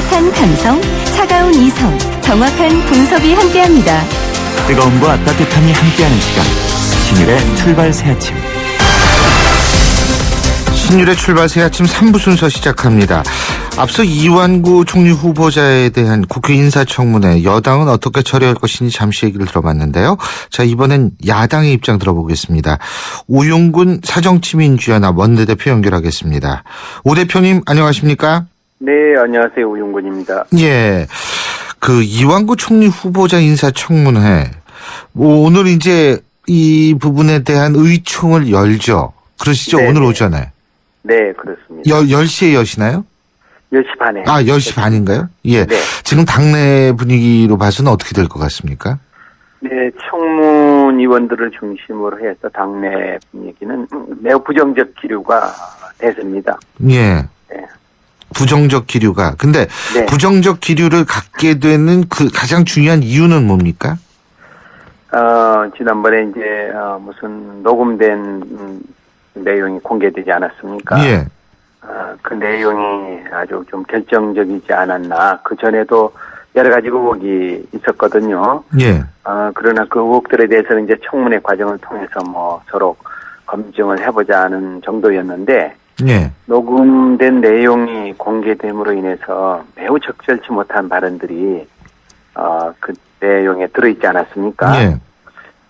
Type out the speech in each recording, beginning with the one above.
따뜻한 감성, 차가운 이성, 정확한 분석이 함께합니다. 뜨거움과 따뜻함이 함께하는 시간, 신율의 출발 새아침. 신율의 출발 새아침 3부 순서 시작합니다. 앞서 이완구 총리 후보자에 대한 국회 인사청문회, 여당은 어떻게 처리할 것인지 잠시 얘기를 들어봤는데요. 자, 이번엔 야당의 입장 들어보겠습니다. 오윤근 사정치민주연합 원내대표 연결하겠습니다. 오 대표님 안녕하십니까? 네, 안녕하세요. 오윤근입니다. 예, 그 이완구 총리 후보자 인사청문회, 오늘 이제 이 부분에 대한 의총을 열죠. 그러시죠? 네, 오늘 오전에. 네, 그렇습니다. 10시에 여시나요? 10시 반에. 10시 반인가요? 예. 네. 지금 당내 분위기로 봐서는 어떻게 될 것 같습니까? 네, 청문 의원들을 중심으로 해서 당내 분위기는 매우 부정적 기류가 대세입니다. 예. 네. 부정적 기류가. 근데 네. 부정적 기류를 갖게 되는 그 가장 중요한 이유는 뭡니까? 지난번에 이제, 무슨 녹음된 내용이 공개되지 않았습니까? 예. 그 내용이 아주 좀 결정적이지 않았나. 그 전에도 여러 가지 의혹이 있었거든요. 예. 그러나 그 의혹들에 대해서는 이제 청문회 과정을 통해서 뭐 서로 검증을 해보자 하는 정도였는데, 예. 녹음된 내용이 공개됨으로 인해서 매우 적절치 못한 발언들이, 그 내용에 들어있지 않았습니까? 예.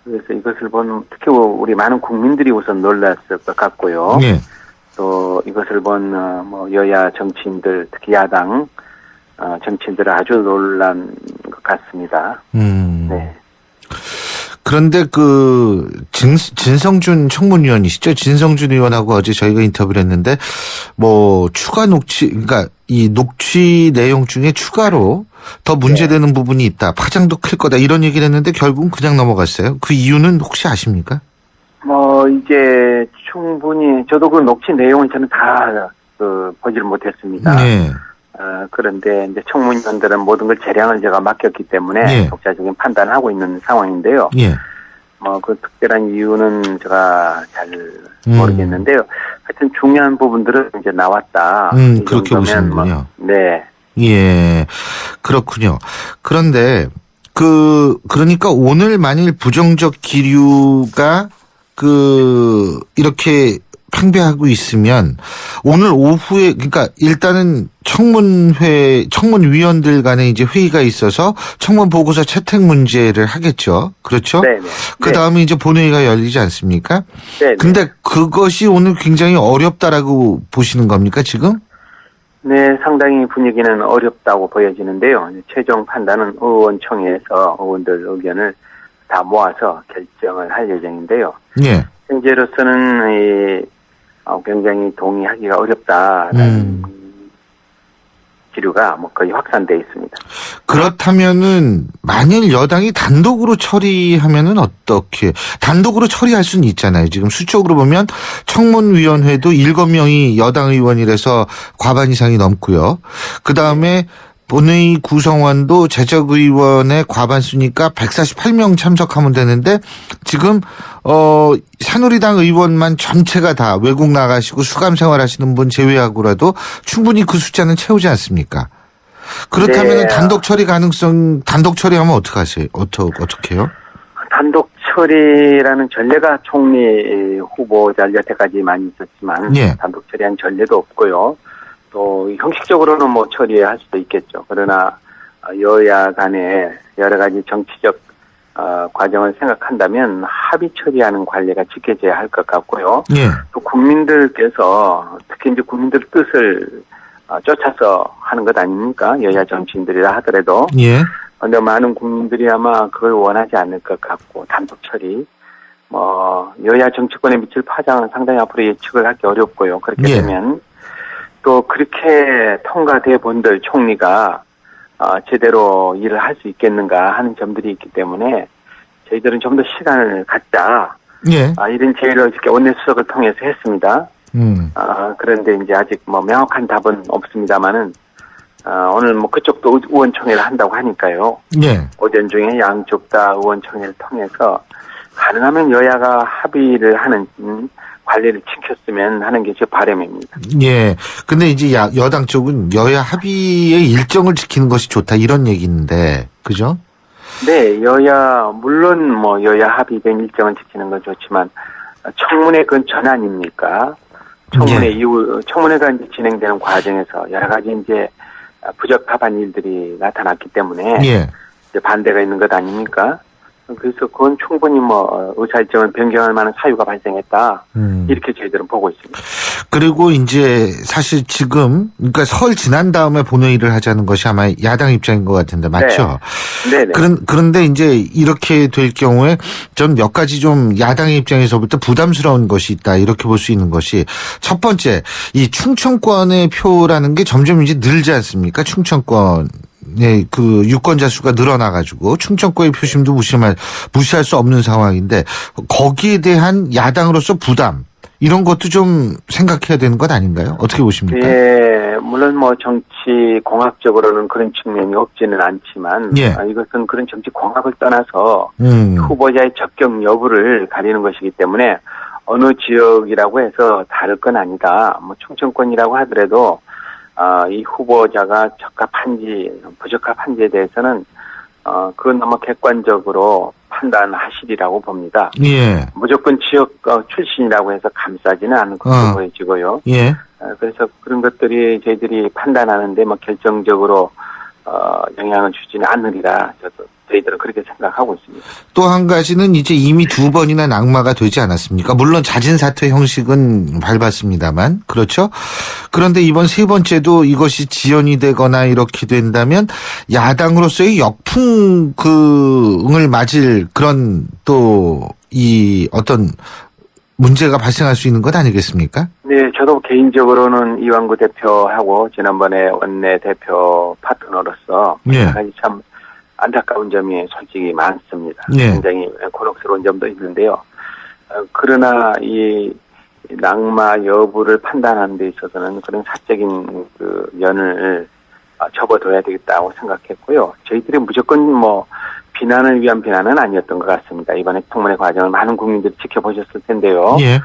그래서 이것을 본, 특히 우리 많은 국민들이 우선 놀랐을 것 같고요. 예. 또 이것을 본, 여야 정치인들, 특히 야당, 정치인들은 아주 놀란 것 같습니다. 네. 그런데 진성준 청문위원이시죠? 진성준 의원하고 어제 저희가 인터뷰를 했는데, 추가 그러니까 이 녹취 내용 중에 추가로 더 문제되는 부분이 있다. 파장도 클 거다. 이런 얘기를 했는데 결국은 그냥 넘어갔어요. 그 이유는 혹시 아십니까? 이제 충분히, 저도 그 녹취 내용을 저는 다, 보지를 못했습니다. 네. 그런데 이제 청문위원들은 모든 걸 재량을 제가 맡겼기 때문에 예. 독자적인 판단을 하고 있는 상황인데요. 예. 그 특별한 이유는 제가 잘 모르겠는데요. 하여튼 중요한 부분들은 이제 나왔다. 이 그렇게 정도면 보시는군요. 네. 예. 그렇군요. 그런데 그러니까 오늘 만일 부정적 기류가 이렇게 팽배하고 있으면 오늘 오후에, 그러니까 일단은 청문위원들 간에 이제 회의가 있어서 청문 보고서 채택 문제를 하겠죠. 그렇죠? 네네. 그 다음에 이제 본회의가 열리지 않습니까? 네. 근데 그것이 오늘 굉장히 어렵다라고 보시는 겁니까, 지금? 네, 상당히 분위기는 어렵다고 보여지는데요. 최종 판단은 의원총회에서 의원들 의견을 다 모아서 결정을 할 예정인데요. 예. 현재로서는 굉장히 동의하기가 어렵다라는 기류가 거의 확산돼 있습니다. 그렇다면은 만일 여당이 단독으로 처리하면은 어떻게? 단독으로 처리할 수는 있잖아요. 지금 수적으로 보면 청문위원회도 7명이 여당 의원이라서 과반 이상이 넘고요. 그 다음에 본회의 구성원도 재적의원의 과반수니까 148명 참석하면 되는데 지금 새누리당 의원만 전체가 다 외국 나가시고 수감 생활하시는 분 제외하고라도 충분히 그 숫자는 채우지 않습니까? 그렇다면 네. 단독 처리하면 어떻게 해요? 단독 처리라는 전례가 총리 후보자 여태까지 많이 있었지만 예. 단독 처리한 전례도 없고요. 또 형식적으로는 처리할 수도 있겠죠. 그러나 여야 간에 여러 가지 정치적 과정을 생각한다면 합의 처리하는 관례가 지켜져야 할 것 같고요. 예. 또 국민들께서 특히 이제 국민들 뜻을 쫓아서 하는 것 아닙니까? 여야 정치인들이라 하더라도. 예. 근데 많은 국민들이 아마 그걸 원하지 않을 것 같고 단독 처리. 여야 정치권에 미칠 파장은 상당히 앞으로 예측을 하기 어렵고요. 그렇게 예. 되면 또 그렇게 통과돼 본들 총리가 제대로 일을 할 수 있겠는가 하는 점들이 있기 때문에 저희들은 좀 더 시간을 갖자. 예. 이런 제의를 어저께 원내수석을 통해서 했습니다. 그런데 이제 아직 명확한 답은 없습니다만은 오늘 그쪽도 의원총회를 한다고 하니까요. 예. 오전 중에 양쪽 다 의원총회를 통해서 가능하면 여야가 합의를 하는 관리를 지켰으면 하는 게 제 바람입니다. 예. 근데 이제 여당 쪽은 여야 합의의 일정을 지키는 것이 좋다 이런 얘기인데, 그죠? 네, 물론 뭐 여야 합의된 일정을 지키는 건 좋지만 청문회 그건 전환입니까? 청문회 이후 청문회가 이제 진행되는 과정에서 여러 가지 이제 부적합한 일들이 나타났기 때문에 예. 이제 반대가 있는 것 아닙니까? 그래서 그건 충분히 뭐 의사일정을 변경할 만한 사유가 발생했다. 이렇게 저희들은 보고 있습니다. 그리고 이제 사실 지금 그러니까 설 지난 다음에 본회의를 하자는 것이 아마 야당 입장인 것 같은데 맞죠? 네. 그런데 이제 이렇게 될 경우에 전 몇 가지 좀 야당의 입장에서부터 부담스러운 것이 있다 이렇게 볼 수 있는 것이 첫 번째 이 충청권의 표라는 게 점점 이제 늘지 않습니까? 충청권. 네, 그 유권자 수가 늘어나가지고 충청권의 표심도 무시할 수 없는 상황인데 거기에 대한 야당으로서 부담 이런 것도 좀 생각해야 되는 것 아닌가요? 어떻게 보십니까? 예, 물론 뭐 정치 공학적으로는 그런 측면이 없지는 않지만 예. 이것은 그런 정치 공학을 떠나서 후보자의 적격 여부를 가리는 것이기 때문에 어느 지역이라고 해서 다를 건 아니다. 뭐 충청권이라고 하더라도 이 후보자가 적합한지 부적합한지에 대해서는 그건 너무 객관적으로 판단하시리라고 봅니다. 예. 무조건 지역 출신이라고 해서 감싸지는 않을 것으로 보여지고요. 예. 그래서 그런 것들이 저희들이 판단하는데 뭐 결정적으로 영향을 주지는 않으리라 저희들은 그렇게 생각하고 있습니다. 또 한 가지는 이제 이미 2번이나 낙마가 되지 않았습니까? 물론 자진 사퇴 형식은 밟았습니다만 그렇죠? 그런데 이번 세 번째도 이것이 지연이 되거나 이렇게 된다면 야당으로서의 역풍을 맞을 그런 또 이 어떤 문제가 발생할 수 있는 것 아니겠습니까? 네, 저도 개인적으로는 이완구 대표하고 지난번에 원내 대표 파트너로서 예. 참 안타까운 점이 솔직히 많습니다. 예. 굉장히 곤혹스러운 점도 있는데요. 그러나 이 낙마 여부를 판단하는 데 있어서는 그런 사적인 그 면을 접어둬야 되겠다고 생각했고요. 저희들이 무조건 뭐 비난을 위한 비난은 아니었던 것 같습니다. 이번에 청문회 과정을 많은 국민들이 지켜보셨을 텐데요. 예.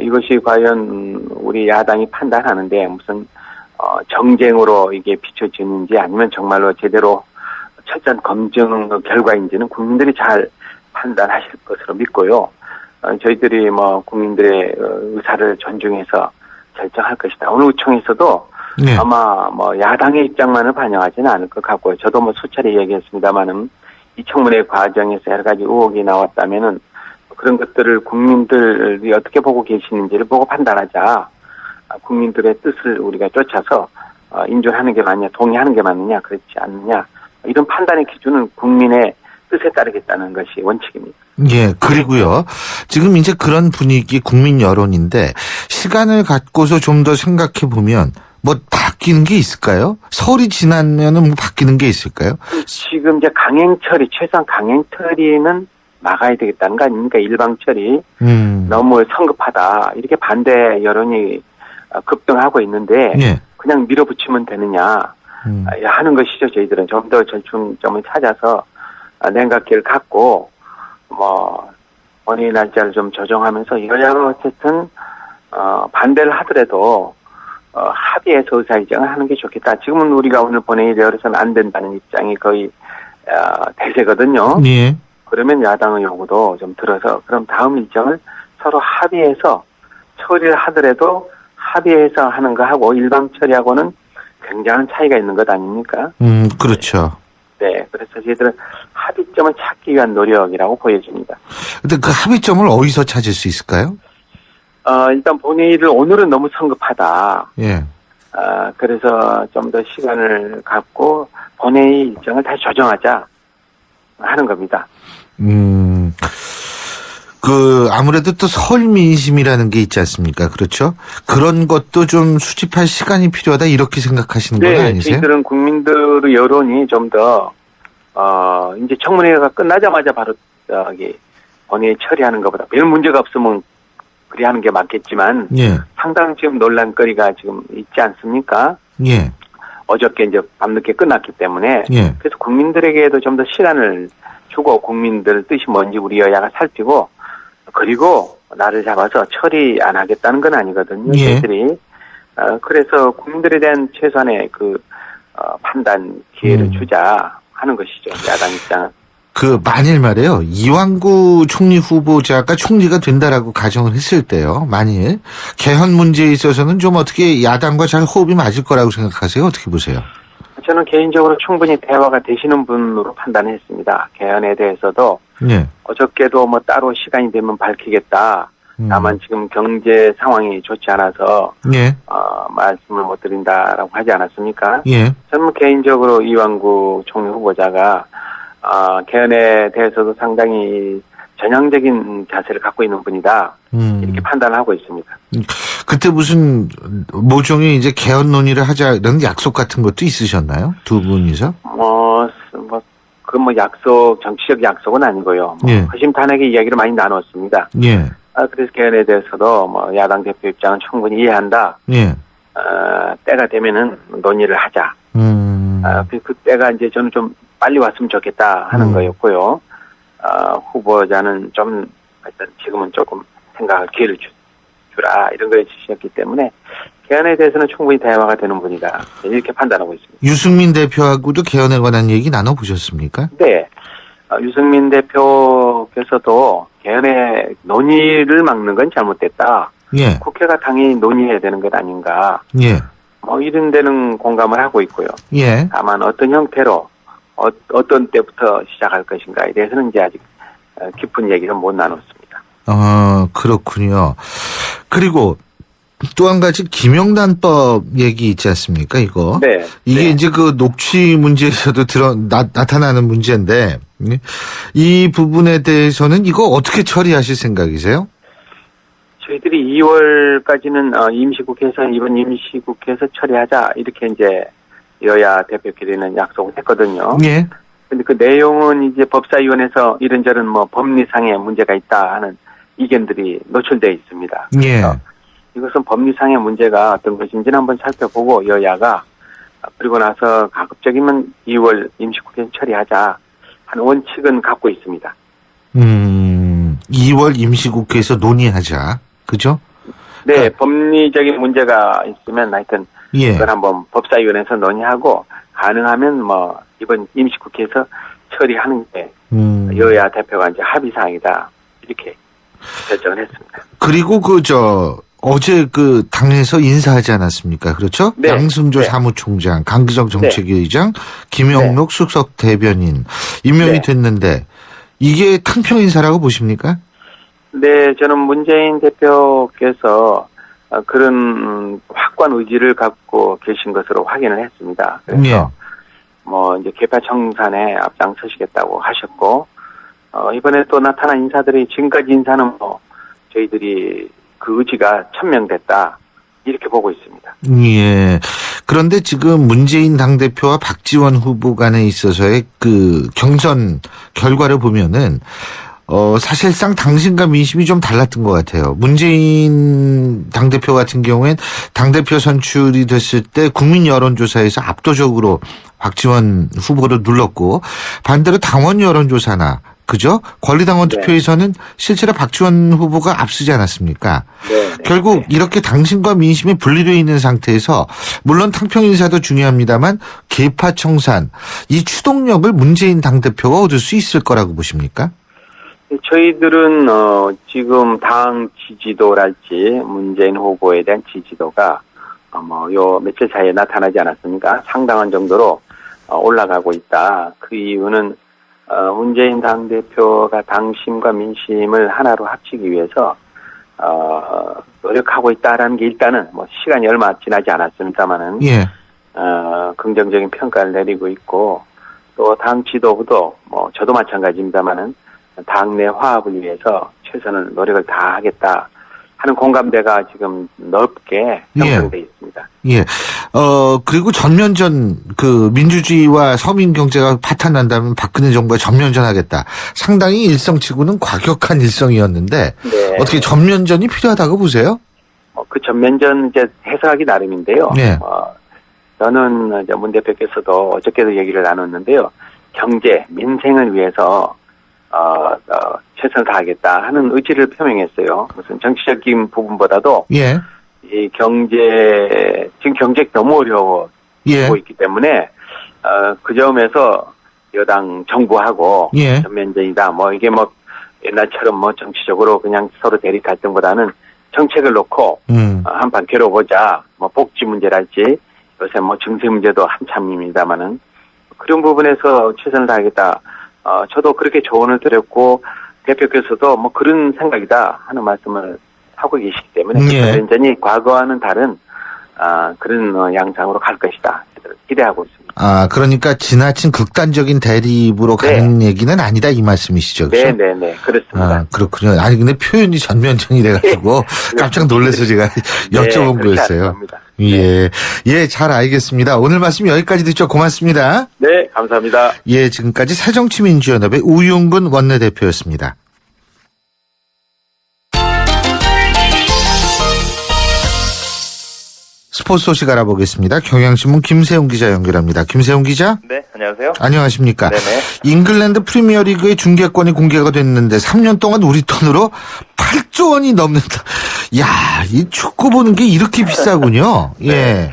이것이 과연 우리 야당이 판단하는데 무슨 정쟁으로 이게 비춰지는지 아니면 정말로 제대로 철저한 검증 결과인지는 국민들이 잘 판단하실 것으로 믿고요. 저희들이 뭐 국민들의 의사를 존중해서 결정할 것이다. 오늘 의총에서도 네. 아마 뭐 야당의 입장만을 반영하지는 않을 것 같고요. 저도 뭐 수차례 얘기했습니다만은 이 청문회 과정에서 여러 가지 의혹이 나왔다면은 그런 것들을 국민들이 어떻게 보고 계시는지를 보고 판단하자. 국민들의 뜻을 우리가 쫓아서 인정하는 게 맞냐, 동의하는 게 맞느냐, 그렇지 않느냐. 이런 판단의 기준은 국민의 뜻에 따르겠다는 것이 원칙입니다. 예, 그리고요. 지금 이제 그런 분위기 국민 여론인데 시간을 갖고서 좀 더 생각해 보면 뭐 바뀌는 게 있을까요? 설이 지나면은 뭐 바뀌는 게 있을까요? 지금 이제 강행처리, 최소한 강행처리는 막아야 되겠다는 거 아닙니까? 일방처리. 너무 성급하다. 이렇게 반대 여론이 급등하고 있는데 예. 그냥 밀어붙이면 되느냐 하는 것이죠. 저희들은 좀 더 절충점을 찾아서 냉각기를 갖고 뭐 본회의 날짜를 좀 조정하면서 여야가 어쨌든 반대를 하더라도 합의해서 의사일정을 하는 게 좋겠다. 지금은 우리가 오늘 본회의를 열어서는 안 된다는 입장이 거의 대세거든요. 예. 그러면 야당의 요구도 좀 들어서 그럼 다음 일정을 서로 합의해서 처리를 하더라도 합의해서 하는 거 하고 일방 처리하고는 굉장한 차이가 있는 것 아닙니까? 그렇죠. 네, 그래서 저희들은 합의점을 찾기 위한 노력이라고 보여집니다. 근데 그 합의점을 어디서 찾을 수 있을까요? 일단 본회의를 오늘은 너무 성급하다. 예. 그래서 좀 더 시간을 갖고 본회의 일정을 다시 조정하자 하는 겁니다. 아무래도 또 설 민심이라는 게 있지 않습니까? 그렇죠? 그런 것도 좀 수집할 시간이 필요하다 이렇게 생각하시는 건 아니세요? 저희들은 국민들의 여론이 좀 더, 이제 청문회가 끝나자마자 바로, 본회의 처리하는 것보다 별 문제가 없으면 그리 하는 게 맞겠지만, 예. 상당히 지금 논란거리가 지금 있지 않습니까? 예. 어저께 이제 밤늦게 끝났기 때문에, 예. 그래서 국민들에게도 좀 더 시간을 주고 국민들 뜻이 뭔지 우리 여야가 살피고, 그리고 나를 잡아서 처리 안 하겠다는 건 아니거든요. 예. 저희들이. 그래서 국민들에 대한 최소한의 판단 기회를 주자 하는 것이죠. 야당 입장은. 만일 말이에요. 이완구 총리 후보자가 총리가 된다라고 가정을 했을 때요. 만일 개헌 문제에 있어서는 좀 어떻게 야당과 잘 호흡이 맞을 거라고 생각하세요? 어떻게 보세요? 저는 개인적으로 충분히 대화가 되시는 분으로 판단했습니다. 개헌에 대해서도 네. 어저께도 따로 시간이 되면 밝히겠다. 다만 지금 경제 상황이 좋지 않아서 예. 말씀을 못 드린다라고 하지 않았습니까? 예. 저는 개인적으로 이완구 총리 후보자가 개헌에 대해서도 상당히 전향적인 자세를 갖고 있는 분이다. 이렇게 판단하고 있습니다. 그때 무슨 모종의 이제 개헌 논의를 하자 이런 약속 같은 것도 있으셨나요? 두 분이서? 정치적 약속은 아니고요. 예. 허심탄회하게 이야기를 많이 나눴습니다. 예. 그래서 개헌에 대해서도 야당 대표 입장은 충분히 이해한다. 예. 때가 되면은 논의를 하자. 그 때가 이제 저는 좀 빨리 왔으면 좋겠다 하는 거였고요. 후보자는 좀 일단 지금은 조금 생각할 기회를 주라 이런 걸 주셨기 때문에 개헌에 대해서는 충분히 대화가 되는 분이다 이렇게 판단하고 있습니다. 유승민 대표하고도 개헌에 관한 얘기 나눠보셨습니까? 네. 유승민 대표께서도 개헌의 논의를 막는 건 잘못됐다. 예. 국회가 당연히 논의해야 되는 것 아닌가. 예. 이런 데는 공감을 하고 있고요. 예. 다만 어떤 형태로 어떤 때부터 시작할 것인가에 대해서는 이제 아직 깊은 얘기는 못 나눴습니다. 그렇군요. 그리고 또 한 가지 김영란법 얘기 있지 않습니까? 이거. 네. 이게 네. 이제 녹취 문제에서도 나타나는 문제인데 이 부분에 대해서는 이거 어떻게 처리하실 생각이세요? 저희들이 2월까지는 임시국회에서 이번 임시국회에서 처리하자 이렇게 이제 여야 대표끼리는 약속을 했거든요. 예. 근데 그 내용은 이제 법사위원회에서 이런저런 법리상의 문제가 있다 하는 이견들이 노출되어 있습니다. 예. 이것은 법리상의 문제가 어떤 것인지는 한번 살펴보고 여야가 그리고 나서 가급적이면 2월 임시국회 처리하자 하는 원칙은 갖고 있습니다. 2월 임시국회에서 논의하자. 그죠? 네, 법리적인 문제가 있으면 하여튼 예. 그걸 한번 법사위원회에서 논의하고 가능하면 이번 임시국회에서 처리하는 게 여야 대표가 이제 합의사항이다 이렇게 결정을 했습니다. 그리고 어제 당에서 인사하지 않았습니까? 그렇죠? 네. 양승조 네. 사무총장, 강기정 정책위의장, 김영록 수석 대변인 임명이 네. 됐는데 이게 탕평 인사라고 보십니까? 네, 저는 문재인 대표께서 그런 확고한 의지를 갖고 계신 것으로 확인을 했습니다. 그래서 예. 이제 개파 청산에 앞장서시겠다고 하셨고 이번에 또 나타난 인사들이 지금까지 인사는 저희들이 그 의지가 천명됐다 이렇게 보고 있습니다. 예. 그런데 지금 문재인 당대표와 박지원 후보 간에 있어서의 경선 결과를 보면은 사실상 당신과 민심이 좀 달랐던 것 같아요. 문재인 당대표 같은 경우엔 당대표 선출이 됐을 때 국민 여론조사에서 압도적으로 박지원 후보를 눌렀고 반대로 당원 여론조사나 그죠? 권리당원 네. 투표에서는 실제로 박지원 후보가 앞서지 않았습니까? 네. 결국 이렇게 당신과 민심이 분리되어 있는 상태에서 물론 탕평 인사도 중요합니다만 계파 청산 이 추동력을 문재인 당대표가 얻을 수 있을 거라고 보십니까? 저희들은 지금 당 지지도랄지 문재인 후보에 대한 지지도가 요 며칠 사이에 나타나지 않았습니까? 상당한 정도로 올라가고 있다. 그 이유는 문재인 당대표가 당심과 민심을 하나로 합치기 위해서 노력하고 있다라는 게 일단은 시간이 얼마 지나지 않았습니다만은 예. 긍정적인 평가를 내리고 있고 또 당 지도부도 저도 마찬가지입니다만은 당내 화합을 위해서 최선을 노력을 다하겠다 하는 공감대가 지금 넓게 형성돼 있습니다. 예. 그리고 전면전 민주주의와 서민 경제가 파탄난다면 박근혜 정부가 전면전하겠다. 상당히 일성치고는 과격한 일성이었는데 네. 어떻게 전면전이 필요하다고 보세요? 그 전면전 이제 해석하기 나름인데요. 네. 저는 이제 문 대표께서도 어저께도 얘기를 나눴는데요. 경제, 민생을 위해서 최선을 다하겠다 하는 의지를 표명했어요. 무슨 정치적인 부분보다도 예. 이 지금 경제 너무 어려워지고 예. 있기 때문에 그 점에서 여당 정부하고 예. 전면전이다. 이게 옛날처럼 정치적으로 그냥 서로 대립 갈등보다는 정책을 놓고 한판 겨뤄보자. 복지 문제랄지 요새 증세 문제도 한참입니다만은 그런 부분에서 최선을 다하겠다. 저도 그렇게 조언을 드렸고 대표께서도 그런 생각이다 하는 말씀을 하고 계시기 때문에 예. 전면전이 과거와는 다른 그런 양상으로 갈 것이다. 기대하고 있습니다. 그러니까 지나친 극단적인 대립으로 가는 얘기는 아니다 이 말씀이시죠? 그렇죠? 네네네. 그렇습니다. 그렇군요. 아니 근데 표현이 전면전이 돼가지고 깜짝 놀라서 제가 여쭤본 거였어요. 예, 잘 알겠습니다. 오늘 말씀 여기까지 듣죠. 고맙습니다. 네, 감사합니다. 예, 지금까지 새정치민주연합의 우용근 원내대표였습니다. 스포츠 소식 알아보겠습니다. 경향신문 김세훈 기자 연결합니다. 김세훈 기자. 네, 안녕하세요. 안녕하십니까. 네네. 잉글랜드 프리미어리그의 중계권이 공개가 됐는데 3년 동안 우리 돈으로 8조 원이 넘는다. 야, 이 축구 보는 게 이렇게 비싸군요. 예.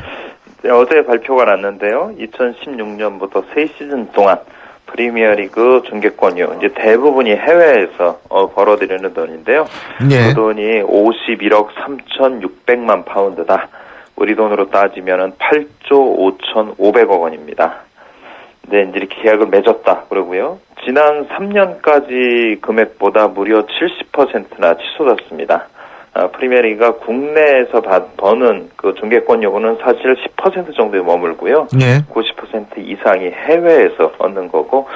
네, 어제 발표가 났는데요. 2016년부터 3시즌 동안 프리미어리그 중계권료 이제 대부분이 해외에서 벌어들이는 돈인데요. 예. 그 돈이 51억 3,600만 파운드다. 우리 돈으로 따지면은 8조 5,500억 원입니다. 네, 이제 이렇게 계약을 맺었다 그러고요. 지난 3년까지 금액보다 무려 70%나 치솟았습니다. 프리미어리그가 국내에서 버는 그 중계권 요구는 사실 10% 정도에 머물고요. 예. 90% 이상이 해외에서 얻는 거고,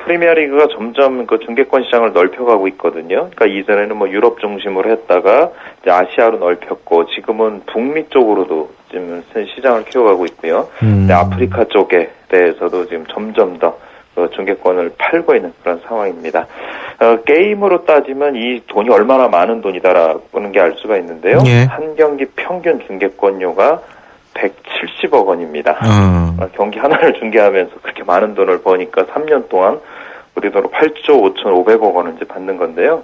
프리미어리그가 점점 그 중계권 시장을 넓혀가고 있거든요. 그러니까 이전에는 유럽 중심으로 했다가 이제 아시아로 넓혔고, 지금은 북미 쪽으로도 지금 시장을 키워가고 있고요. 아프리카 쪽에 대해서도 지금 점점 더 중계권을 팔고 있는 그런 상황입니다. 게임으로 따지면 이 돈이 얼마나 많은 돈이다라는 게 알 수가 있는데요. 예. 한 한 경기 평균 중계권료가 170억 원입니다. 경기 하나를 중계하면서 그렇게 많은 돈을 버니까 3년 동안 우리 돈으로 8조 5,500억 원을 이제 받는 건데요.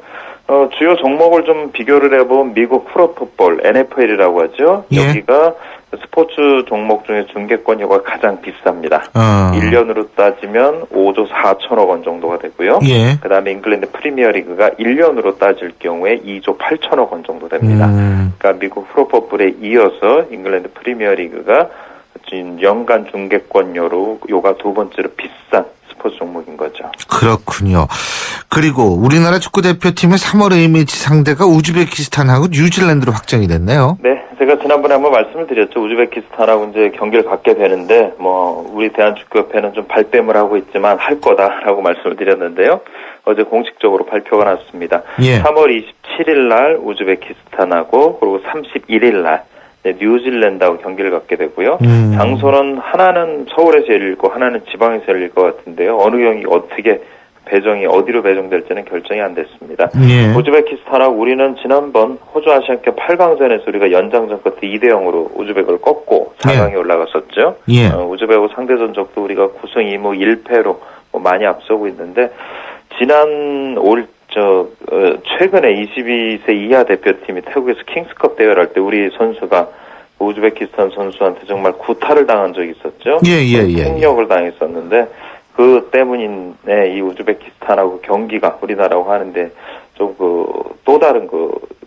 주요 종목을 좀 비교를 해보면 미국 프로풋볼 NFL이라고 하죠. 예. 여기가 스포츠 종목 중에 중계권료가 가장 비쌉니다. 1년으로 따지면 5조 4천억 원 정도가 되고요. 예. 그다음에 잉글랜드 프리미어리그가 1년으로 따질 경우에 2조 8천억 원 정도 됩니다. 그러니까 미국 프로풋볼에 이어서 잉글랜드 프리미어리그가 연간 중계권료로 요가 두 번째로 비싼 스포츠 종목인 거죠. 그렇군요. 그리고 우리나라 축구대표팀의 3월 A매치 상대가 우즈베키스탄하고 뉴질랜드로 확정이 됐네요. 네, 제가 지난번에 한번 말씀을 드렸죠. 우즈베키스탄하고 이제 경기를 갖게 되는데, 우리 대한축구협회는 좀 발뺌을 하고 있지만 할 거다라고 말씀을 드렸는데요. 어제 공식적으로 발표가 났습니다. 예. 3월 27일 날 우즈베키스탄하고 그리고 31일 날 뉴질랜드하고 경기를 갖게 되고요. 장소는 하나는 서울에서 열릴 거, 하나는 지방에서 열릴 것 같은데요. 어느 경기 어떻게 어디로 배정될지는 결정이 안 됐습니다. 예. 우즈베키스탄하고 우리는 지난번 호주 아시안컵 8강전에서 우리가 연장전 끝에 2대0으로 우즈벡을 꺾고 4강에 올라갔었죠. 예. 우즈벡하고 상대 전적도 우리가 9승 2무 1패로 많이 앞서고 있는데 최근에 22세 이하 대표팀이 태국에서 킹스컵 대회를 할 때 우리 선수가 우즈베키스탄 선수한테 정말 구타를 당한 적이 있었죠. 폭력을 당했었는데 그 때문에 이 우즈베키스탄하고 경기가 우리나라하고 하는데 좀 또 다른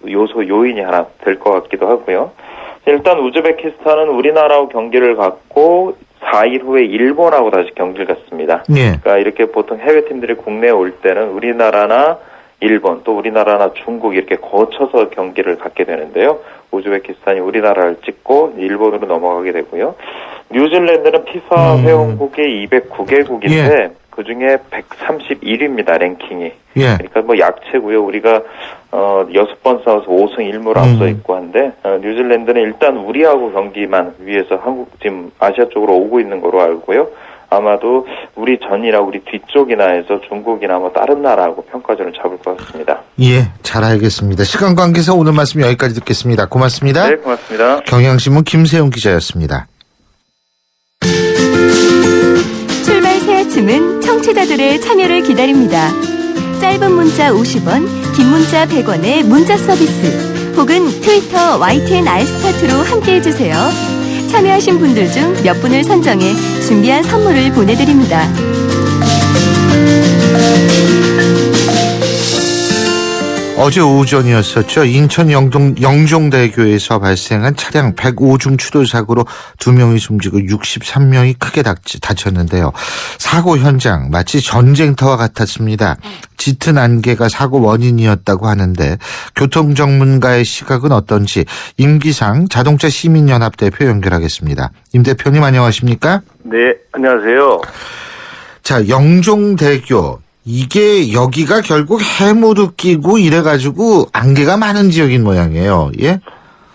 요인이 하나 될 것 같기도 하고요. 일단 우즈베키스탄은 우리나라하고 경기를 갖고 4일 후에 일본하고 다시 경기를 갖습니다. 예. 그러니까 이렇게 보통 해외 팀들이 국내에 올 때는 우리나라나 일본 또 우리나라나 중국 이렇게 거쳐서 경기를 갖게 되는데요. 우즈베키스탄이 우리나라를 찍고 일본으로 넘어가게 되고요. 뉴질랜드는 피파 회원국이 209개국인데 예. 그중에 131위입니다. 랭킹이. 예. 그러니까 약체고요. 우리가 6번 싸워서 5승 1무로 앞서 있고 한데 뉴질랜드는 일단 우리하고 경기만 위해서 한국 지금 아시아 쪽으로 오고 있는 거로 알고요. 아마도 우리 전이나 우리 뒤쪽이나 해서 중국이나 다른 나라하고 평가전을 잡을 것 같습니다. 예, 잘 알겠습니다. 시간 관계상 오늘 말씀 여기까지 듣겠습니다. 고맙습니다. 네, 고맙습니다. 경향신문 김세훈 기자였습니다. 출발 새 아침은 청취자들의 참여를 기다립니다. 짧은 문자 50원, 긴 문자 100원의 문자 서비스 혹은 트위터 YTN 알스타트로 함께해주세요. 참여하신 분들 중 몇 분을 선정해 준비한 선물을 보내드립니다. 어제 오전이었었죠. 인천 영종대교에서 발생한 차량 105중 추돌 사고로 2명이 숨지고 63명이 크게 다쳤는데요. 사고 현장 마치 전쟁터와 같았습니다. 짙은 안개가 사고 원인이었다고 하는데 교통 전문가의 시각은 어떤지 임기상 자동차 시민연합 대표 연결하겠습니다. 임 대표님 안녕하십니까? 네, 안녕하세요. 자, 영종대교. 이게 여기가 결국 해무도 끼고 이래가지고 안개가 많은 지역인 모양이에요. 예?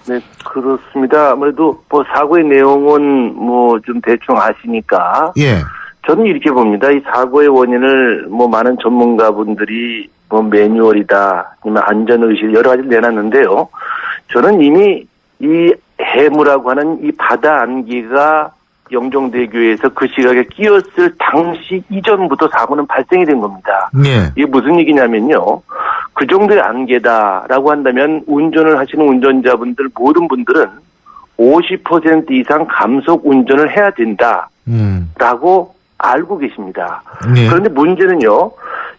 네, 그렇습니다. 아무래도 뭐 사고의 내용은 뭐 좀 대충 아시니까. 예. 저는 이렇게 봅니다. 이 사고의 원인을 뭐 많은 전문가분들이 뭐 매뉴얼이다, 아니면 안전의식 여러 가지를 내놨는데요. 저는 이미 이 해무라고 하는 이 바다 안개가 영종대교에서 그 시각에 끼었을 당시 이전부터 사고는 발생이 된 겁니다. 예. 이게 무슨 얘기냐면요. 그 정도의 안개다라고 한다면 운전을 하시는 운전자분들 모든 분들은 50% 이상 감속 운전을 해야 된다라고 알고 계십니다. 예. 그런데 문제는요.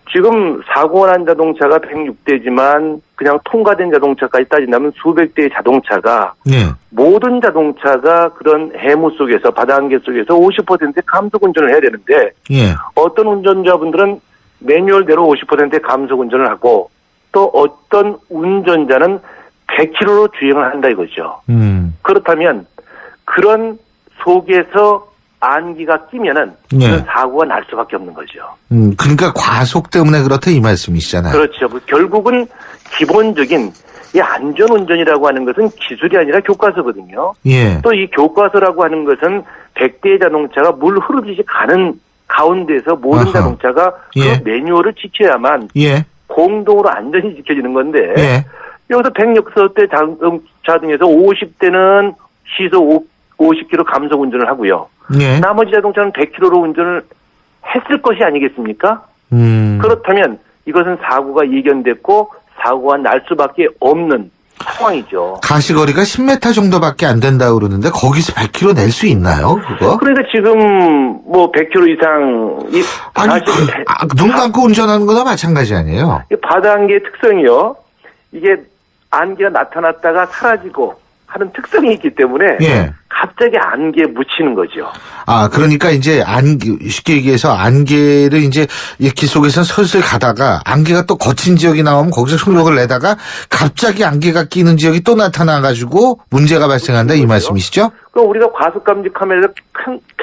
지금 사고가 난 자동차가 106대지만 그냥 통과된 자동차까지 따진다면 수백 대의 자동차가 예. 모든 자동차가 그런 해무 속에서 바다 안개 속에서 50%의 감속 운전을 해야 되는데 예. 어떤 운전자분들은 매뉴얼대로 50%의 감속 운전을 하고 또 어떤 운전자는 100km로 주행을 한다 이거죠. 그렇다면 그런 속에서 안개가 끼면은 그런 사고가 날 수밖에 없는 거죠. 그러니까 과속 때문에 그렇다 이 말씀이시잖아요. 그렇죠. 결국은 기본적인 이 안전운전이라고 하는 것은 기술이 아니라 교과서거든요. 예. 또 이 교과서라고 하는 것은 100대의 자동차가 물 흐르듯이 가는 가운데서 모든 아하. 자동차가 예. 그 매뉴얼을 지켜야만 예. 공동으로 안전이 지켜지는 건데 예. 여기서 106대 자동차 중에서 50대는 시속 50km 감속 운전을 하고요. 예. 나머지 자동차는 100km로 운전을 했을 것이 아니겠습니까? 그렇다면 이것은 사고가 예견됐고 사고가 날 수밖에 없는 상황이죠. 가시거리가 10m 정도밖에 안 된다고 그러는데 거기서 100km 낼 수 있나요? 그거? 그러니까 지금 뭐 100km 이상 아니, 눈 감고 운전하는 거나 마찬가지 아니에요? 이 바다 안개의 특성이요. 이게 안개가 나타났다가 사라지고 하는 특성이 있기 때문에 예. 갑자기 안개에 묻히는 거죠. 아, 그러니까 이제 쉽게 얘기해서 안개를 이제 길 속에서 슬슬 가다가 안개가 또 거친 지역이 나오면 거기서 속력을 내다가 갑자기 안개가 끼는 지역이 또 나타나가지고 문제가 발생한다 이 말씀이시죠? 그럼 우리가 과속 감지 카메라를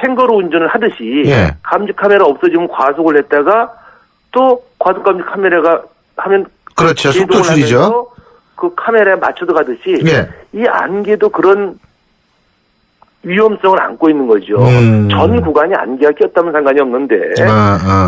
캥거루 운전을 하듯이 예. 감지 카메라 없어지면 과속을 했다가 또 과속 감지 카메라가 하면 그렇죠. 속도 줄이죠. 그 카메라에 맞춰서 가듯이 예. 이 안개도 그런 위험성을 안고 있는 거죠. 전 구간이 안개가 꼈다면 상관이 없는데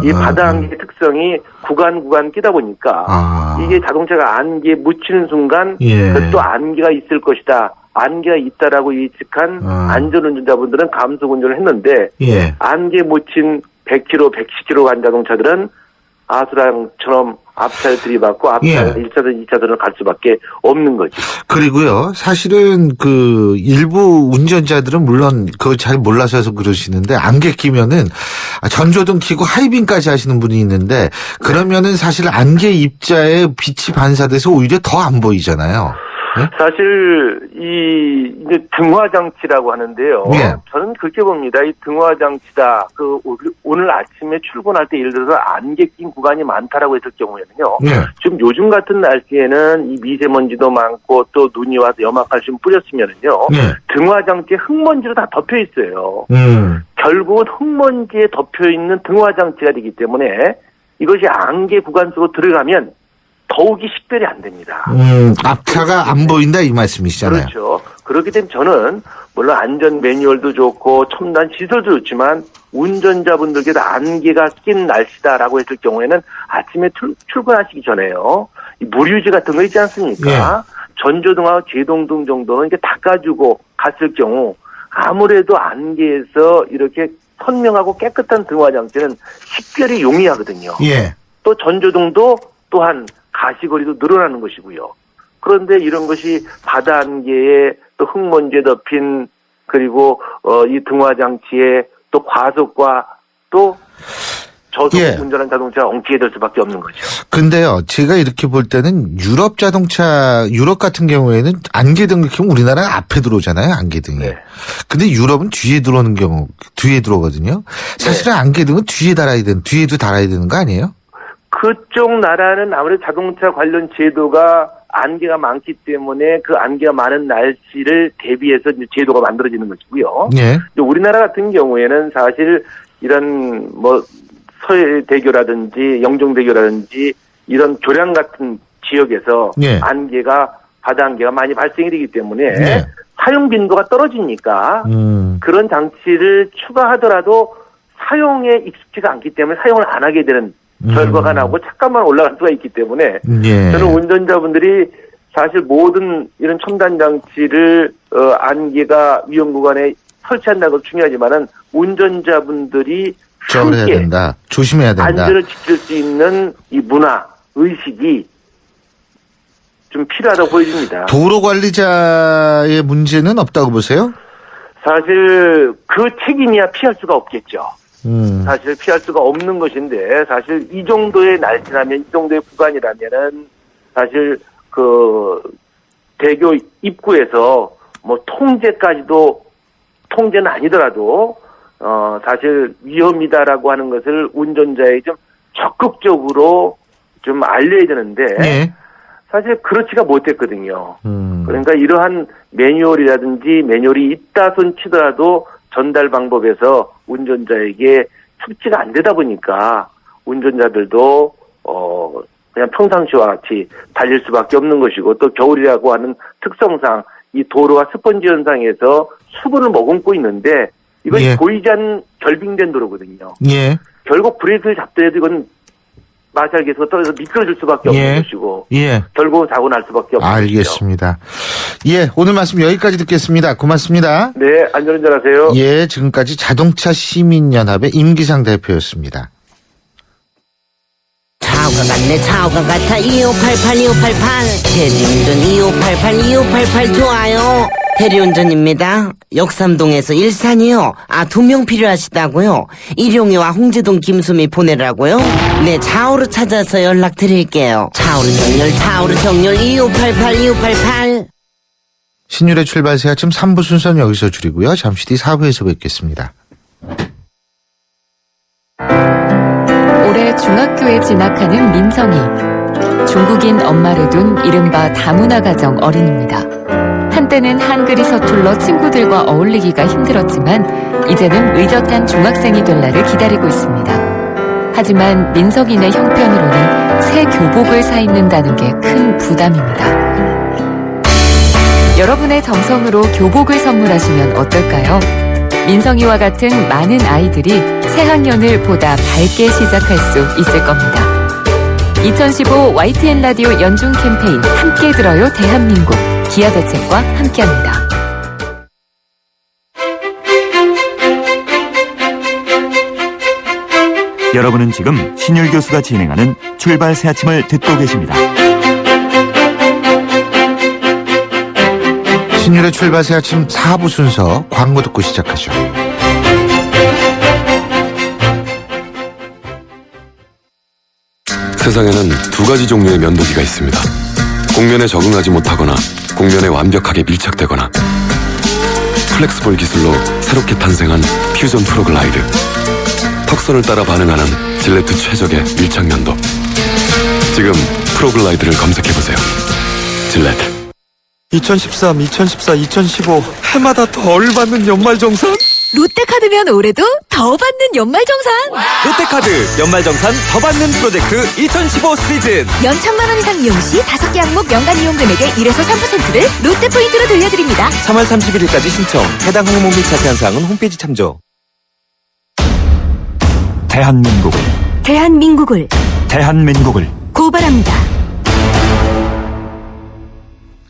이 바다 안개의 특성이 구간 끼다 보니까 이게 자동차가 안개에 묻히는 순간 예. 또 안개가 있을 것이다. 안개가 있다라고 예측한 안전운전자분들은 감속 운전을 했는데 예. 안개에 묻힌 100km, 110km 간 자동차들은 아수랑처럼 앞차를 들이받고 앞차 예. 1차선, 2차선을 갈 수밖에 없는 거죠. 그리고요, 사실은 일부 운전자들은 물론 그걸 잘 몰라서 그러시는데 안개 끼면은 전조등 켜고 하이빔까지 하시는 분이 있는데 그러면은 사실 안개 입자에 빛이 반사돼서 오히려 더 안 보이잖아요. 네? 사실 이제 등화 장치라고 하는데요. 예. 저는 그렇게 봅니다. 이 등화 장치다. 오늘 아침에 출근할 때 예를 들어서 안개 낀 구간이 많다라고 했을 경우에는요. 예. 지금 요즘 같은 날씨에는 이 미세먼지도 많고 또 눈이 와서 염화칼슘 뿌렸으면은요. 예. 등화 장치에 흙먼지로 다 덮여 있어요. 결국은 흙먼지에 덮여 있는 등화 장치가 되기 때문에 이것이 안개 구간 속으로 들어가면 더욱이 식별이 안 됩니다. 앞차가 안 보인다 이 말씀이시잖아요. 그렇죠. 그렇기 때문에 저는 물론 안전 매뉴얼도 좋고 첨단 시설도 좋지만 운전자분들께도 안개가 낀 날씨다라고 했을 경우에는 아침에 출근하시기 전에요. 이 무류지 같은 거 있지 않습니까? 예. 전조등하고 제동등 정도는 이렇게 닦아주고 갔을 경우 아무래도 안개에서 이렇게 선명하고 깨끗한 등화 장치는 식별이 용이하거든요. 예. 또 전조등도 또한 가시거리도 늘어나는 것이고요. 그런데 이런 것이 바다 안개에 또 흙먼지에 덮인 그리고 이 등화장치에 또 과속과 또 저속 예. 운전한 자동차가 엉키게 될 수밖에 없는 거죠. 근데요, 제가 이렇게 볼 때는 유럽 같은 경우에는 안개등을 켜면 우리나라는 앞에 들어오잖아요, 안개등이. 네. 근데 유럽은 뒤에 들어오거든요. 사실은 안개등은 뒤에도 달아야 되는 거 아니에요? 그쪽 나라는 아무래도 자동차 관련 제도가 안개가 많기 때문에 그 안개가 많은 날씨를 대비해서 이제 제도가 만들어지는 것이고요. 예. 우리나라 같은 경우에는 사실 이런 서해대교라든지 영종대교라든지 이런 교량 같은 지역에서 예. 바다 안개가 많이 발생이 되기 때문에 예. 사용 빈도가 떨어지니까 그런 장치를 추가하더라도 사용에 익숙지가 않기 때문에 사용을 안 하게 되는 결과가 나오고 착각만 올라갈 수가 있기 때문에 예. 저는 운전자분들이 사실 모든 이런 첨단 장치를 안개가 위험 구간에 설치한다는 것도 중요하지만은 운전자분들이 저걸 해야 된다. 조심해야 된다. 안전을 지킬 수 있는 이 문화 의식이 좀 필요하다고 보여집니다. 도로 관리자의 문제는 없다고 보세요? 사실 그 책임이야 피할 수가 없겠죠. 사실 피할 수가 없는 것인데 사실 이 정도의 날씨라면 이 정도의 구간이라면은 사실 그 대교 입구에서 뭐 통제는 아니더라도 사실 위험이다라고 하는 것을 운전자에게 좀 적극적으로 좀 알려야 되는데 예. 사실 그렇지가 못했거든요. 그러니까 이러한 매뉴얼이 있다 손 치더라도 전달 방법에서 운전자에게 숙지가 안 되다 보니까 운전자들도 그냥 평상시와 같이 달릴 수밖에 없는 것이고 또 겨울이라고 하는 특성상 이 도로가 스펀지 현상에서 수분을 머금고 있는데 이건 예. 보이지 않는 결빙된 도로거든요. 예. 결국 브레이크를 잡더라도 이건 마찰계수가 떨어져서 미끄러질 수밖에 없는 예. 것이고 예. 결국은 사고 날 수밖에 없는 알겠습니다. 예, 오늘 말씀 여기까지 듣겠습니다. 고맙습니다. 것이죠. 네, 안전운전하세요. 예, 지금까지 자동차 시민연합의 임기상 대표였습니다. 차오가 같네 차오가 같아 2588 대리운전 2588 좋아요. 대리운전입니다. 역삼동에서 일산이요. 2명 필요하시다고요? 일용이와 홍제동 김수미 보내라고요? 네, 차오로 찾아서 연락드릴게요. 차오로 정렬 2588 신율의 출발새 아침 3부 순서는 여기서 줄이고요. 잠시 뒤 4부에서 뵙겠습니다. 올해 중학교에 진학하는 민성이. 중국인 엄마를 둔 이른바 다문화 가정 어린입니다. 한때는 한글이 서툴러 친구들과 어울리기가 힘들었지만 이제는 의젓한 중학생이 될 날을 기다리고 있습니다. 하지만 민석이네 형편으로는 새 교복을 사 입는다는 게 큰 부담입니다. 여러분의 정성으로 교복을 선물하시면 어떨까요? 민성이와 같은 많은 아이들이 새학년을 보다 밝게 시작할 수 있을 겁니다. 2015 YTN 라디오 연중 캠페인 함께 들어요 대한민국 기아대책과 함께합니다. 여러분은 지금 신율 교수가 진행하는 출발 새 아침을 듣고 계십니다. 신율의 출발새 아침 4부 순서 광고 듣고 시작하죠. 세상에는 두 가지 종류의 면도기가 있습니다. 곡면에 적응하지 못하거나 곡면에 완벽하게 밀착되거나 플렉스볼 기술로 새롭게 탄생한 퓨전 프로글라이드. 턱선을 따라 반응하는 질레트 최적의 밀착면도. 지금 프로글라이드를 검색해보세요. 질레트. 2013, 2014, 2015 해마다 덜 받는 연말정산? 롯데카드면 올해도 더 받는 연말정산. 롯데카드 연말정산 더 받는 프로젝트 2015 시즌. 연 1,000만 원 이상 이용 시 5개 항목 연간 이용 금액의 1에서 3%를 롯데포인트로 돌려드립니다. 3월 31일까지 신청. 해당 항목 및 자세한 사항은 홈페이지 참조. 대한민국을 고발합니다.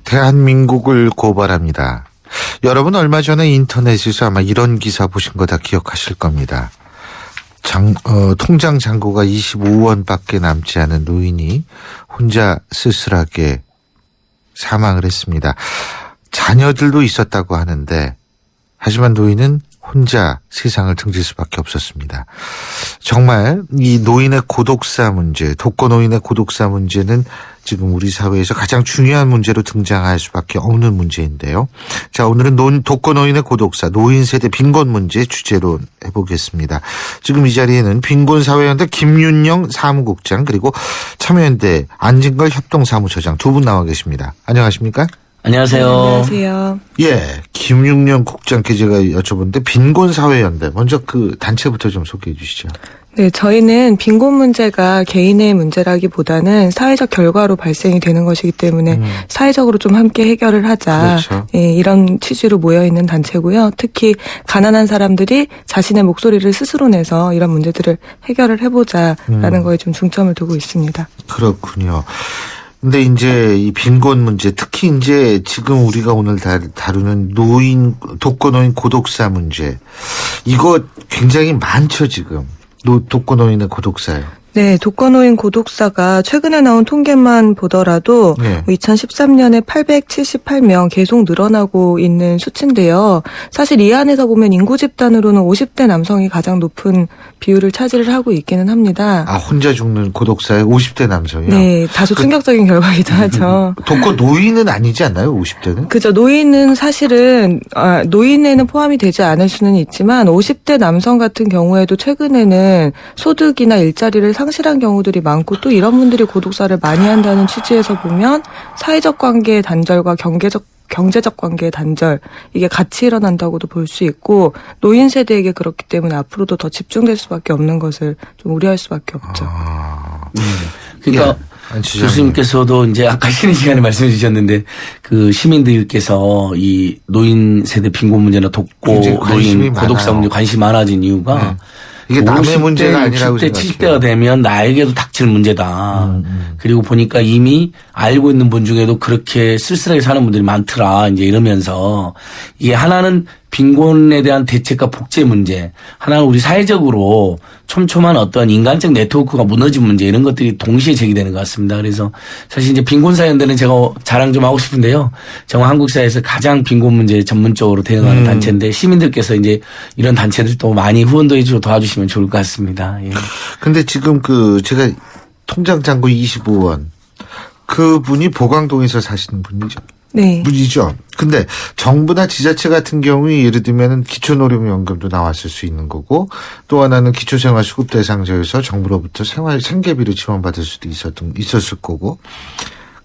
대한민국을 고발합니다. 여러분 얼마 전에 인터넷에서 아마 이런 기사 보신 거 다 기억하실 겁니다. 통장 잔고가 25원밖에 남지 않은 노인이 혼자 쓸쓸하게 사망을 했습니다. 자녀들도 있었다고 하는데 하지만 노인은 혼자 세상을 등질 수밖에 없었습니다. 정말 이 노인의 고독사 문제, 독거노인의 고독사 문제는 지금 우리 사회에서 가장 중요한 문제로 등장할 수밖에 없는 문제인데요. 자, 오늘은 독거노인의 고독사, 노인 세대 빈곤 문제 주제로 해보겠습니다. 지금 이 자리에는 빈곤사회연대 김윤영 사무국장 그리고 참여연대 안진걸 협동사무처장 두 분 나와 계십니다. 안녕하십니까? 안녕하세요. 안녕하세요. 예, 김윤영 국장께 제가 여쭤보는데 빈곤사회연대 먼저 그 단체부터 좀 소개해 주시죠. 네, 저희는 빈곤 문제가 개인의 문제라기보다는 사회적 결과로 발생이 되는 것이기 때문에 사회적으로 좀 함께 해결을 하자. 그렇죠. 예, 이런 취지로 모여있는 단체고요. 특히 가난한 사람들이 자신의 목소리를 스스로 내서 이런 문제들을 해결을 해보자라는 거에 좀 중점을 두고 있습니다. 그렇군요. 근데 이제 이 빈곤 문제, 특히 이제 지금 우리가 오늘 다루는 독거노인 고독사 문제, 이거 굉장히 많죠, 지금. 독거노인의 고독사요. 네, 독거노인 고독사가 최근에 나온 통계만 보더라도 2013년에 878명 계속 늘어나고 있는 수치인데요. 사실 이 안에서 보면 인구 집단으로는 50대 남성이 가장 높은 비율을 차지를 하고 있기는 합니다. 아, 혼자 죽는 고독사의 50대 남성이요? 네, 다소 충격적인 결과이기도 하죠. 독거노인은 아니지 않나요, 50대는? 그죠. 노인은 사실은 노인에는 포함이 되지 않을 수는 있지만 50대 남성 같은 경우에도 최근에는 소득이나 일자리를 상실한 경우들이 많고 또 이런 분들이 고독사를 많이 한다는 취지에서 보면 사회적 관계의 단절과 경제적 관계의 단절, 이게 같이 일어난다고도 볼 수 있고 노인 세대에게 그렇기 때문에 앞으로도 더 집중될 수밖에 없는 것을 좀 우려할 수밖에 없죠. 그러니까 교수님께서도 이제 아까 쉬는 시간에 말씀해 주셨는데 그 시민들께서 이 노인 세대 빈곤 문제나 노인 고독사 문제 관심이 많아진 이유가 이게 남의 문제가 아니라고 60대, 70대가 되면 나에게도 닥칠 문제다. 그리고 보니까 이미 알고 있는 분 중에도 그렇게 쓸쓸하게 사는 분들이 많더라. 이제 이러면서 이게 하나는 빈곤에 대한 대책과 복제 문제, 하나는 우리 사회적으로 촘촘한 어떤 인간적 네트워크가 무너진 문제, 이런 것들이 동시에 제기되는 것 같습니다. 그래서 사실 이제 빈곤사연대는 제가 자랑 좀 하고 싶은데요. 정말 한국 사회에서 가장 빈곤 문제에 전문적으로 대응하는 단체인데 시민들께서 이제 이런 단체들도 많이 후원도 해주고 도와주시면 좋을 것 같습니다. 예. 근데 지금 제가 통장 잔고 25원, 그분이 보강동에서 사시는 분이죠. 네. 문이죠. 근데 정부나 지자체 같은 경우에 예를 들면 기초노령연금도 나왔을 수 있는 거고 또 하나는 기초생활수급 대상자여서 정부로부터 생계비를 지원받을 수도 있었을 거고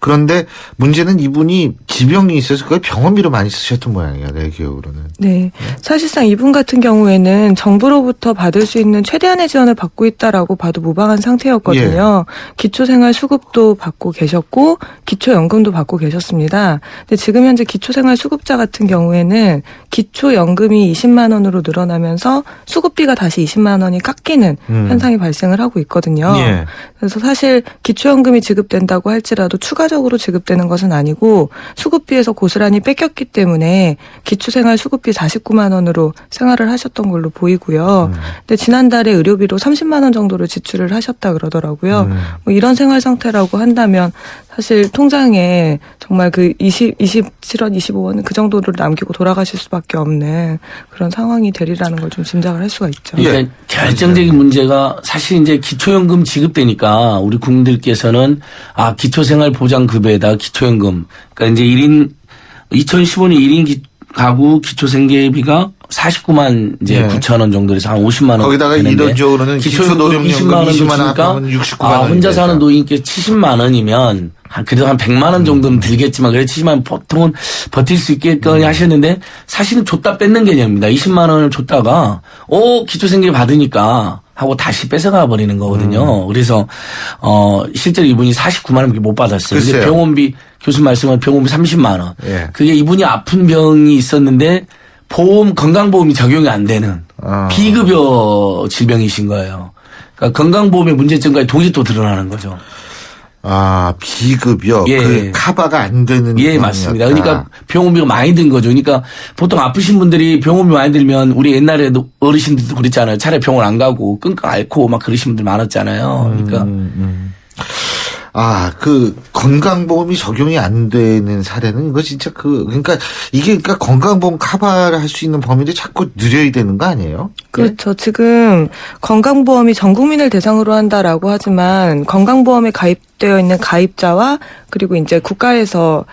그런데 문제는 이분이 지병이 있어서 그걸 병원비로 많이 쓰셨던 모양이에요. 내 기억으로는. 네. 사실상 이분 같은 경우에는 정부로부터 받을 수 있는 최대한의 지원을 받고 있다라고 봐도 무방한 상태였거든요. 기초생활수급도 받고 계셨고 기초연금도 받고 계셨습니다. 근데 지금 현재 기초생활수급자 같은 경우에는 기초연금이 20만 원으로 늘어나면서 수급비가 다시 20만 원이 깎이는 현상이 발생을 하고 있거든요. 그래서 사실 기초연금이 지급된다고 할지라도 추가적으로 지급되는 것은 아니고 수급비에서 고스란히 뺏겼기 때문에 기초생활 수급비 49만 원으로 생활을 하셨던 걸로 보이고요. 근데 지난달에 의료비로 30만 원 정도를 지출을 하셨다 그러더라고요. 뭐 이런 생활 상태라고 한다면 사실 통장에 정말 그 27원, 25원 그 정도를 남기고 돌아가실 수밖에 없는 그런 상황이 되리라는 걸 좀 짐작을 할 수가 있죠. 그러니까 결정적인 문제가 사실 이제 기초연금 지급되니까 우리 국민들께서는 기초생활보장급여에다 기초연금, 그러니까 이제 2015년 1인 가구 기초생계비가 49만 이제 9천 원 정도에서 한 50만 원. 거기다가 이론적으로는 기초노령연금 20만 원 주니까 69만 원. 혼자 사는 노인께 70만 원이면 그래도 한 100만 원 정도는 들겠지만 그래 70만 원 보통은 버틸 수 있겠거니 하셨는데 사실은 줬다 뺏는 개념입니다. 20만 원을 줬다가 기초생계 받으니까 하고 다시 뺏어가 버리는 거거든요. 그래서 실제로 이분이 49만 원밖에 못 받았어요. 근데 병원비 교수님 말씀한 병원비 30만 원. 그게 이분이 아픈 병이 있었는데 건강보험이 적용이 안 되는 비급여 질병이신 거예요. 그러니까 건강보험의 문제점까지 동시에 또 드러나는 거죠. 비급여. 예. 그 카바가 안 되는. 예, 맞습니다. 그러니까 병원비가 많이 든 거죠. 그러니까 보통 아프신 분들이 병원비 많이 들면 우리 옛날에 어르신들도 그랬잖아요. 차라리 병원 안 가고 끙끙 앓고 막 그러신 분들 많았잖아요. 그러니까. 그 건강보험이 적용이 안 되는 사례는 이거 진짜 그러니까 건강보험 카바를 할 수 있는 범위를 자꾸 늘려야 되는 거 아니에요? 그렇죠. 지금 건강보험이 전 국민을 대상으로 한다라고 하지만 건강보험에 가입되어 있는 가입자와 그리고 이제 국가에서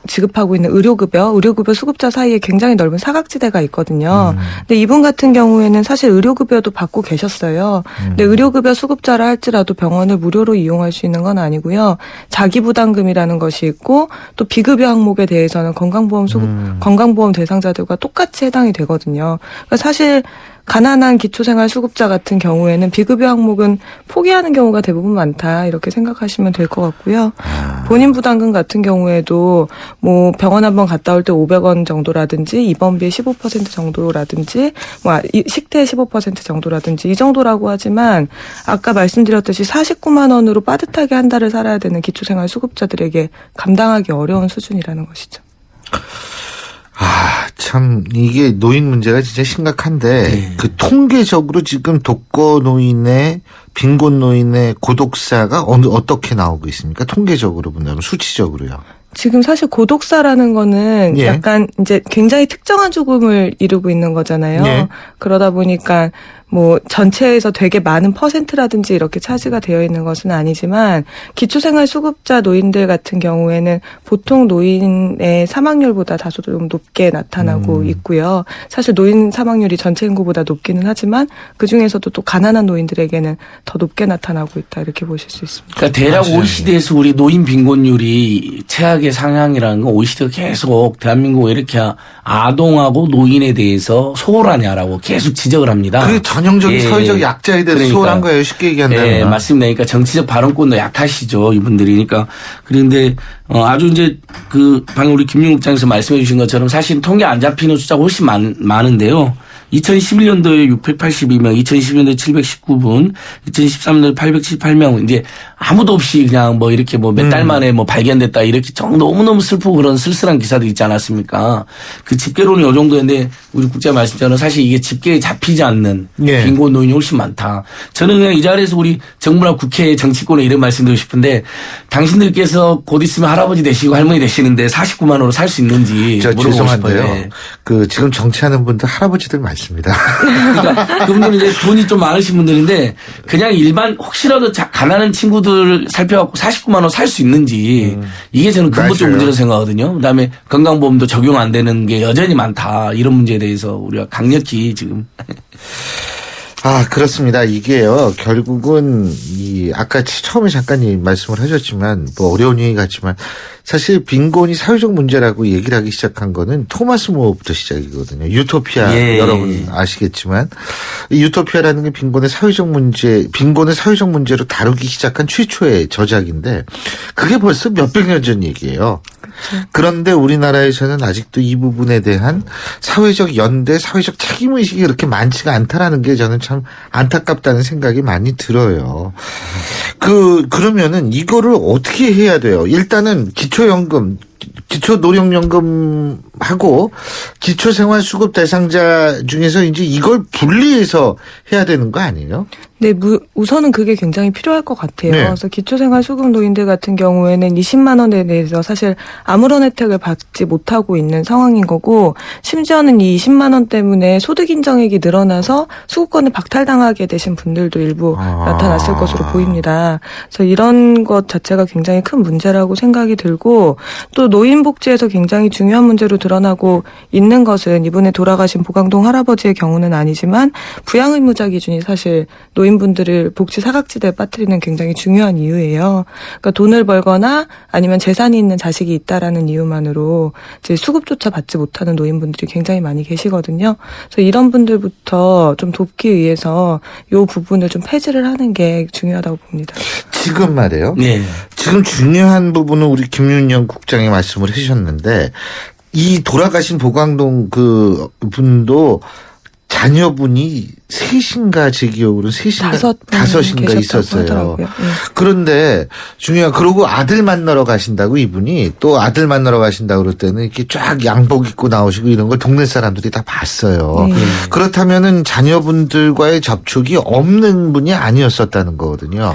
지급하고 있는 의료급여 수급자 사이에 굉장히 넓은 사각지대가 있거든요. 근데 이분 같은 경우에는 사실 의료급여도 받고 계셨어요. 근데 의료급여 수급자라 할지라도 병원을 무료로 이용할 수 있는 건 아니고요. 자기부담금이라는 것이 있고 또 비급여 항목에 대해서는 건강보험 대상자들과 똑같이 해당이 되거든요. 그러니까 사실 가난한 기초생활수급자 같은 경우에는 비급여 항목은 포기하는 경우가 대부분 많다 이렇게 생각하시면 될 것 같고요. 본인 부담금 같은 경우에도 뭐 병원 한번 갔다 올 때 500원 정도라든지 입원비의 15% 정도라든지 뭐 식대 15% 정도라든지 이 정도라고 하지만 아까 말씀드렸듯이 49만 원으로 빠듯하게 한 달을 살아야 되는 기초생활수급자들에게 감당하기 어려운 수준이라는 것이죠. 참 이게 노인 문제가 진짜 심각한데 그 통계적으로 지금 독거 노인의 빈곤 노인의 고독사가 어떻게 나오고 있습니까? 통계적으로 본다면 수치적으로요. 지금 사실 고독사라는 거는 약간 이제 굉장히 특정한 죽음을 이루고 있는 거잖아요. 그러다 보니까 뭐 전체에서 되게 많은 퍼센트라든지 이렇게 차지가 되어 있는 것은 아니지만 기초생활수급자 노인들 같은 경우에는 보통 노인의 사망률보다 다소 좀 높게 나타나고 있고요. 사실 노인 사망률이 전체 인구보다 높기는 하지만 그중에서도 또 가난한 노인들에게는 더 높게 나타나고 있다 이렇게 보실 수 있습니다. 그러니까 대략 OECD에서 우리 노인 빈곤율이 최악의 상향이라는 건 OECD가 계속 대한민국을 이렇게 아동하고 노인에 대해서 소홀하냐라고 계속 지적을 합니다. 그게 전형적인 사회적 약자에 대해서 소홀한 거예요. 쉽게 얘기한다면. 네, 맞습니다. 그러니까 정치적 발언권도 약하시죠, 이분들이. 그러니까 그런데 아주 이제 방금 우리 김윤국 장에서 말씀해 주신 것처럼 사실 통계 안 잡히는 숫자가 훨씬 많은데요. 2011년도에 682명, 2012년도에 719분, 2013년도에 878명, 이제 아무도 없이 그냥 뭐 이렇게 뭐 몇 달 만에 뭐 발견됐다 이렇게 너무너무 슬프고 그런 쓸쓸한 기사들 있지 않았습니까? 그 집계론이 이 정도인데 우리 국장 말씀처럼 사실 이게 집계에 잡히지 않는 빈곤 노인이 훨씬 많다. 저는 그냥 이 자리에서 우리 정부나 국회 정치권에 이런 말씀드리고 싶은데 당신들께서 곧 있으면 할아버지 되시고 할머니 되시는데 49만 원으로 살 수 있는지 물어보고 죄송한데요. 싶어요. 지금 정치하는 분들 할아버지들 많습니다. 그러니까 그분들은 이제 돈이 좀 많으신 분들인데 그냥 일반 혹시라도 가난한 친구들 살펴갖고 49만 원 살 수 있는지 이게 저는 근본적 문제라고 생각하거든요. 그다음에 건강보험도 적용 안 되는 게 여전히 많다. 이런 문제에 대해서 우리가 강력히 지금. 그렇습니다. 이게요, 결국은, 아까 처음에 잠깐 말씀을 하셨지만, 뭐 어려운 얘기 같지만, 사실 빈곤이 사회적 문제라고 얘기를 하기 시작한 거는 토마스 모어부터 시작이거든요. 유토피아, 여러분 아시겠지만, 이 유토피아라는 게 빈곤의 사회적 문제로 다루기 시작한 최초의 저작인데, 그게 벌써 몇백 년 전 얘기예요. 그런데 우리나라에서는 아직도 이 부분에 대한 사회적 연대, 사회적 책임의식이 그렇게 많지가 않다라는 게 저는 참 안타깝다는 생각이 많이 들어요. 그러면은 이거를 어떻게 해야 돼요? 일단은 기초연금, 기초노령연금하고 기초생활수급 대상자 중에서 이제 이걸 분리해서 해야 되는 거 아니에요? 네, 우선은 그게 굉장히 필요할 것 같아요. 그래서 기초생활수급 노인들 같은 경우에는 20만 원에 대해서 사실 아무런 혜택을 받지 못하고 있는 상황인 거고, 심지어는 이 20만 원 때문에 소득 인정액이 늘어나서 수급권을 박탈당하게 되신 분들도 일부 나타났을 것으로 보입니다. 그래서 이런 것 자체가 굉장히 큰 문제라고 생각이 들고, 또 노인복지에서 굉장히 중요한 문제로 드러나고 있는 것은 이번에 돌아가신 보강동 할아버지의 경우는 아니지만 부양의무자 기준이 사실 노인분들을 복지 사각지대에 빠뜨리는 굉장히 중요한 이유예요. 그러니까 돈을 벌거나 아니면 재산이 있는 자식이 있다라는 이유만으로 이제 수급조차 받지 못하는 노인분들이 굉장히 많이 계시거든요. 그래서 이런 분들부터 좀 돕기 위해서 이 부분을 좀 폐지를 하는 게 중요하다고 봅니다. 지금 말이에요. 지금 중요한 부분은 우리 김윤영 국장이 말씀을 해주셨는데, 이 돌아가신 보강동 그 분도 자녀분이 셋인가 제 기억으로 다섯인가 있었어요. 하더라고요. 그런데 중요한 그러고 아들 만나러 가신다고 이분이 또 아들 만나러 가신다고 그럴 때는 이렇게 쫙 양복 입고 나오시고 이런 걸 동네 사람들이 다 봤어요. 그렇다면은 자녀분들과의 접촉이 없는 분이 아니었었다는 거거든요.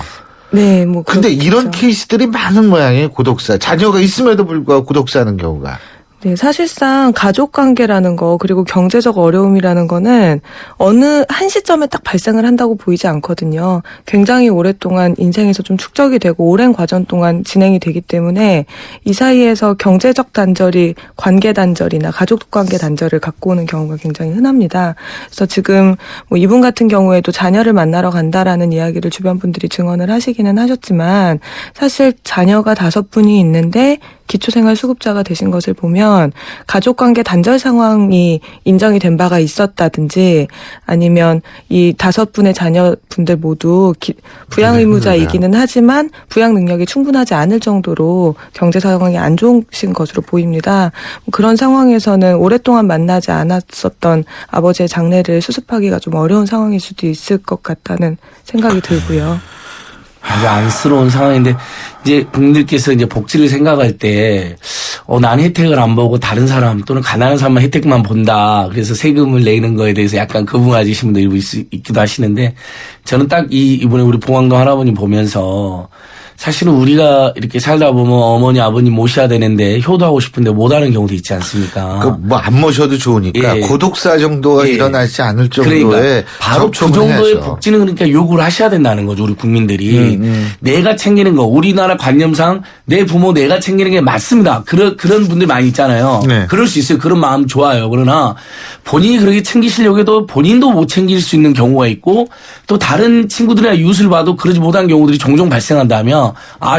네, 뭐. 근데 그렇죠. 이런 케이스들이 많은 모양이에요. 고독사. 자녀가 있음에도 불구하고 고독사하는 경우가. 네, 사실상 가족 관계라는 거 그리고 경제적 어려움이라는 거는 어느 한 시점에 딱 발생을 한다고 보이지 않거든요. 굉장히 오랫동안 인생에서 좀 축적이 되고 오랜 과정 동안 진행이 되기 때문에 이 사이에서 경제적 단절이 관계 단절이나 가족 관계 단절을 갖고 오는 경우가 굉장히 흔합니다. 그래서 지금 뭐 이분 같은 경우에도 자녀를 만나러 간다라는 이야기를 주변 분들이 증언을 하시기는 하셨지만 사실 자녀가 5분이 있는데 기초생활수급자가 되신 것을 보면 가족관계 단절 상황이 인정이 된 바가 있었다든지 아니면 이 5분의 자녀분들 모두 부양 의무자이기는 하지만 부양 능력이 충분하지 않을 정도로 경제 상황이 안 좋으신 것으로 보입니다. 그런 상황에서는 오랫동안 만나지 않았었던 아버지의 장례를 수습하기가 좀 어려운 상황일 수도 있을 것 같다는 생각이 들고요. 아주 안쓰러운 상황인데 이제 국민들께서 이제 복지를 생각할 때 난 혜택을 안 보고 다른 사람 또는 가난한 사람만 혜택만 본다. 그래서 세금을 내는 거에 대해서 약간 거부하시는 분도 일부 있기도 하시는데 저는 딱 이번에 우리 봉황동 할아버님 보면서 사실은 우리가 이렇게 살다 보면 어머니 아버님 모셔야 되는데 효도하고 싶은데 못하는 경우도 있지 않습니까? 뭐 안 모셔도 좋으니까 고독사 정도가 일어나지 않을 정도의 그러니까 바로 그 정도의 해야죠. 복지는 그러니까 요구를 하셔야 된다는 거죠. 우리 국민들이 내가 챙기는 거 우리나라 관념상 내 부모 내가 챙기는 게 맞습니다. 그런 분들 많이 있잖아요. 네. 그럴 수 있어요. 그런 마음 좋아요. 그러나 본인이 그렇게 챙기시려고 해도 본인도 못 챙길 수 있는 경우가 있고 또 다른 친구들이나 이웃을 봐도 그러지 못한 경우들이 종종 발생한다면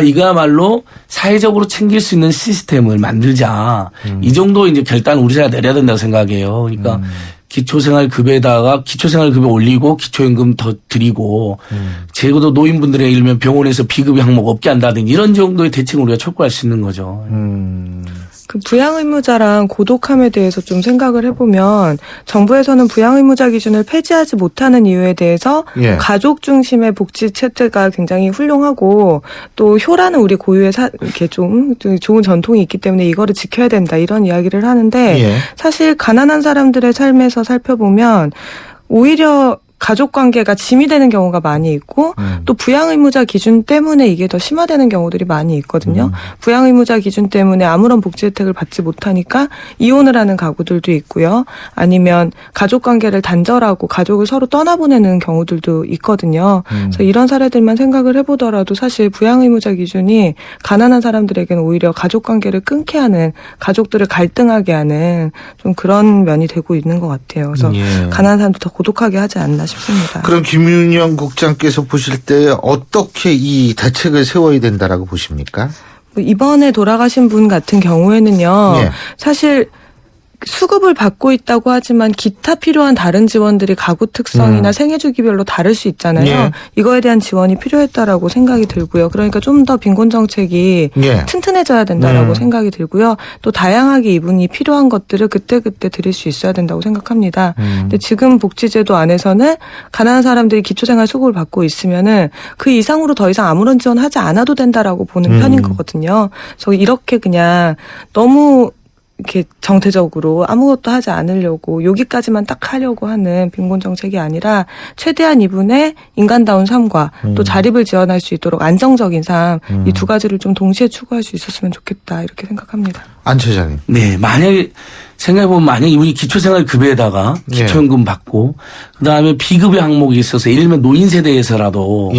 이거야말로 사회적으로 챙길 수 있는 시스템을 만들자. 이 정도 이제 결단을 우리 사회가 내려야 된다고 생각해요. 그러니까 기초생활급여에다가 기초생활급여 올리고 기초연금 더 드리고 적어도 노인분들의 예를 들면 병원에서 비급여 항목 없게 한다든지 이런 정도의 대책을 우리가 촉구할 수 있는 거죠. 그 부양의무자랑 고독함에 대해서 좀 생각을 해보면 정부에서는 부양의무자 기준을 폐지하지 못하는 이유에 대해서 가족 중심의 복지 체제가 굉장히 훌륭하고 또 효라는 우리 고유의 이렇게 좀 좋은 전통이 있기 때문에 이거를 지켜야 된다 이런 이야기를 하는데 사실 가난한 사람들의 삶에서 살펴보면 오히려 가족 관계가 짐이 되는 경우가 많이 있고 또 부양의무자 기준 때문에 이게 더 심화되는 경우들이 많이 있거든요. 부양의무자 기준 때문에 아무런 복지 혜택을 받지 못하니까 이혼을 하는 가구들도 있고요. 아니면 가족 관계를 단절하고 가족을 서로 떠나보내는 경우들도 있거든요. 그래서 이런 사례들만 생각을 해보더라도 사실 부양의무자 기준이 가난한 사람들에게는 오히려 가족 관계를 끊게 하는 가족들을 갈등하게 하는 좀 그런 면이 되고 있는 것 같아요. 그래서 가난한 사람도 더 고독하게 하지 않나 싶습니다. 그럼 김윤영 국장께서 보실 때 어떻게 이 대책을 세워야 된다라고 보십니까? 이번에 돌아가신 분 같은 경우에는요. 사실 수급을 받고 있다고 하지만 기타 필요한 다른 지원들이 가구 특성이나 생애 주기별로 다를 수 있잖아요. 이거에 대한 지원이 필요했다라고 생각이 들고요. 그러니까 좀 더 빈곤 정책이 튼튼해져야 된다라고 생각이 들고요. 또 다양하게 이분이 필요한 것들을 그때그때 드릴 수 있어야 된다고 생각합니다. 근데 지금 복지제도 안에서는 가난한 사람들이 기초생활 수급을 받고 있으면은 그 이상으로 더 이상 아무런 지원하지 않아도 된다라고 보는 편인 거거든요. 그래서 이렇게 그냥 너무 이렇게 정태적으로 아무것도 하지 않으려고 여기까지만 딱 하려고 하는 빈곤 정책이 아니라 최대한 이분의 인간다운 삶과 또 자립을 지원할 수 있도록 안정적인 삶 이 두 가지를 좀 동시에 추구할 수 있었으면 좋겠다 이렇게 생각합니다. 안 처장님. 네, 만약에 생각해보면 만약에 우리 기초생활급여에다가 기초연금 받고 그다음에 비급여 항목이 있어서 예를 들면 노인 세대에서라도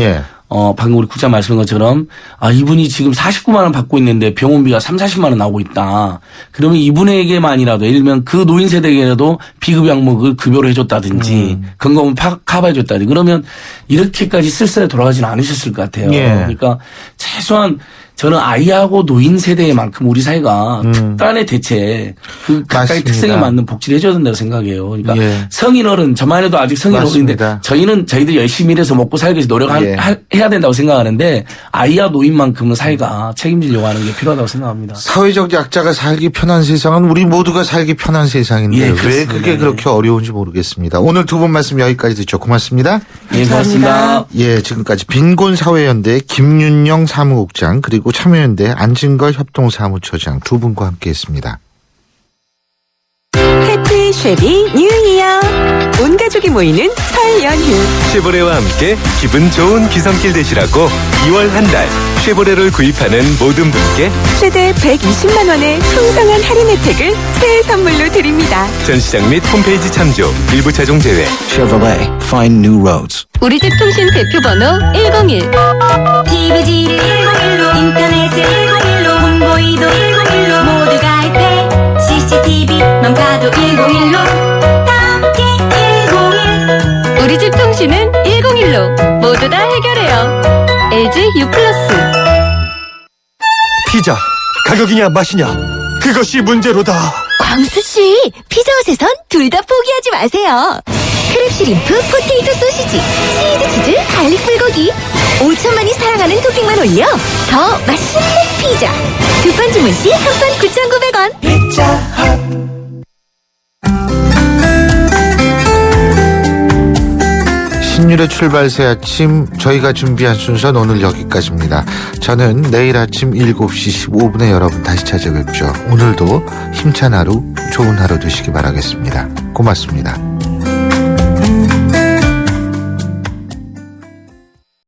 방금 우리 국장 말씀한 것처럼 이분이 지금 49만 원 받고 있는데 병원비가 30-40만 원 나오고 있다. 그러면 이분에게만이라도 예를 들면 그 노인 세대에게라도 비급여 항목을 급여로 해줬다든지 건강을 커버해줬다든지 그러면 이렇게까지 쓸쓸하게 돌아가지는 않으셨을 것 같아요. 그러니까 최소한 저는 아이하고 노인 세대만큼 우리 사회가 특단의 대체 그 각각의 맞습니다. 특성에 맞는 복지를 해줘야 된다고 생각해요. 그러니까 예. 성인 어른 저만 해도 아직 성인 어른인데 저희들이 열심히 일해서 먹고 살기 위해서 노력해야 된다고 생각하는데 아이와 노인만큼은 사회가 책임지려고 하는 게 필요하다고 생각합니다. 사회적 약자가 살기 편한 세상은 우리 모두가 살기 편한 세상인데 예, 왜 그렇습니다. 그게 그렇게 어려운지 모르겠습니다. 오늘 두 분 말씀 여기까지 듣죠. 고맙습니다. 예, 고맙습니다. 예, 지금까지 빈곤사회연대 김윤영 사무국장 그리고 참여연대 안진걸 협동사무처장 두 분과 함께했습니다. 해피 쉐비 뉴 이어. 온 가족이 모이는 설 연휴. 쉐보레와 함께 기분 좋은 귀성길 되시라고 2월 한 달 쉐보레를 구입하는 모든 분께 최대 120만 원의 풍성한 할인 혜택을 새해 선물로 드립니다. 전시장 및 홈페이지 참조, 일부 차종 제외. Chevrolet, find new roads. 우리 집 통신 대표번호 101. TVG를 101로 인터넷을 101로 홍보이도 101로 모두 가입해 CCTV만 가도 101로 함께 101. 우리 집 통신은 101로 모두 다 해결해요. LG U+. 피자, 가격이냐 맛이냐 그것이 문제로다. 광수씨, 피자헛에선 둘 다 포기하지 마세요. 크랩 시림프, 포테이토 소시지, 치즈, 갈릭 불고기 5천만이 사랑하는 토핑만 올려 더 맛있는 피자. 두 판 주문 시 한 판 9,900원. 피자헛. 신율의 출발 새 아침 저희가 준비한 순서는 오늘 여기까지입니다. 저는 내일 아침 7시 15분에 여러분 다시 찾아뵙죠. 오늘도 힘찬 하루, 좋은 하루 되시기 바라겠습니다. 고맙습니다.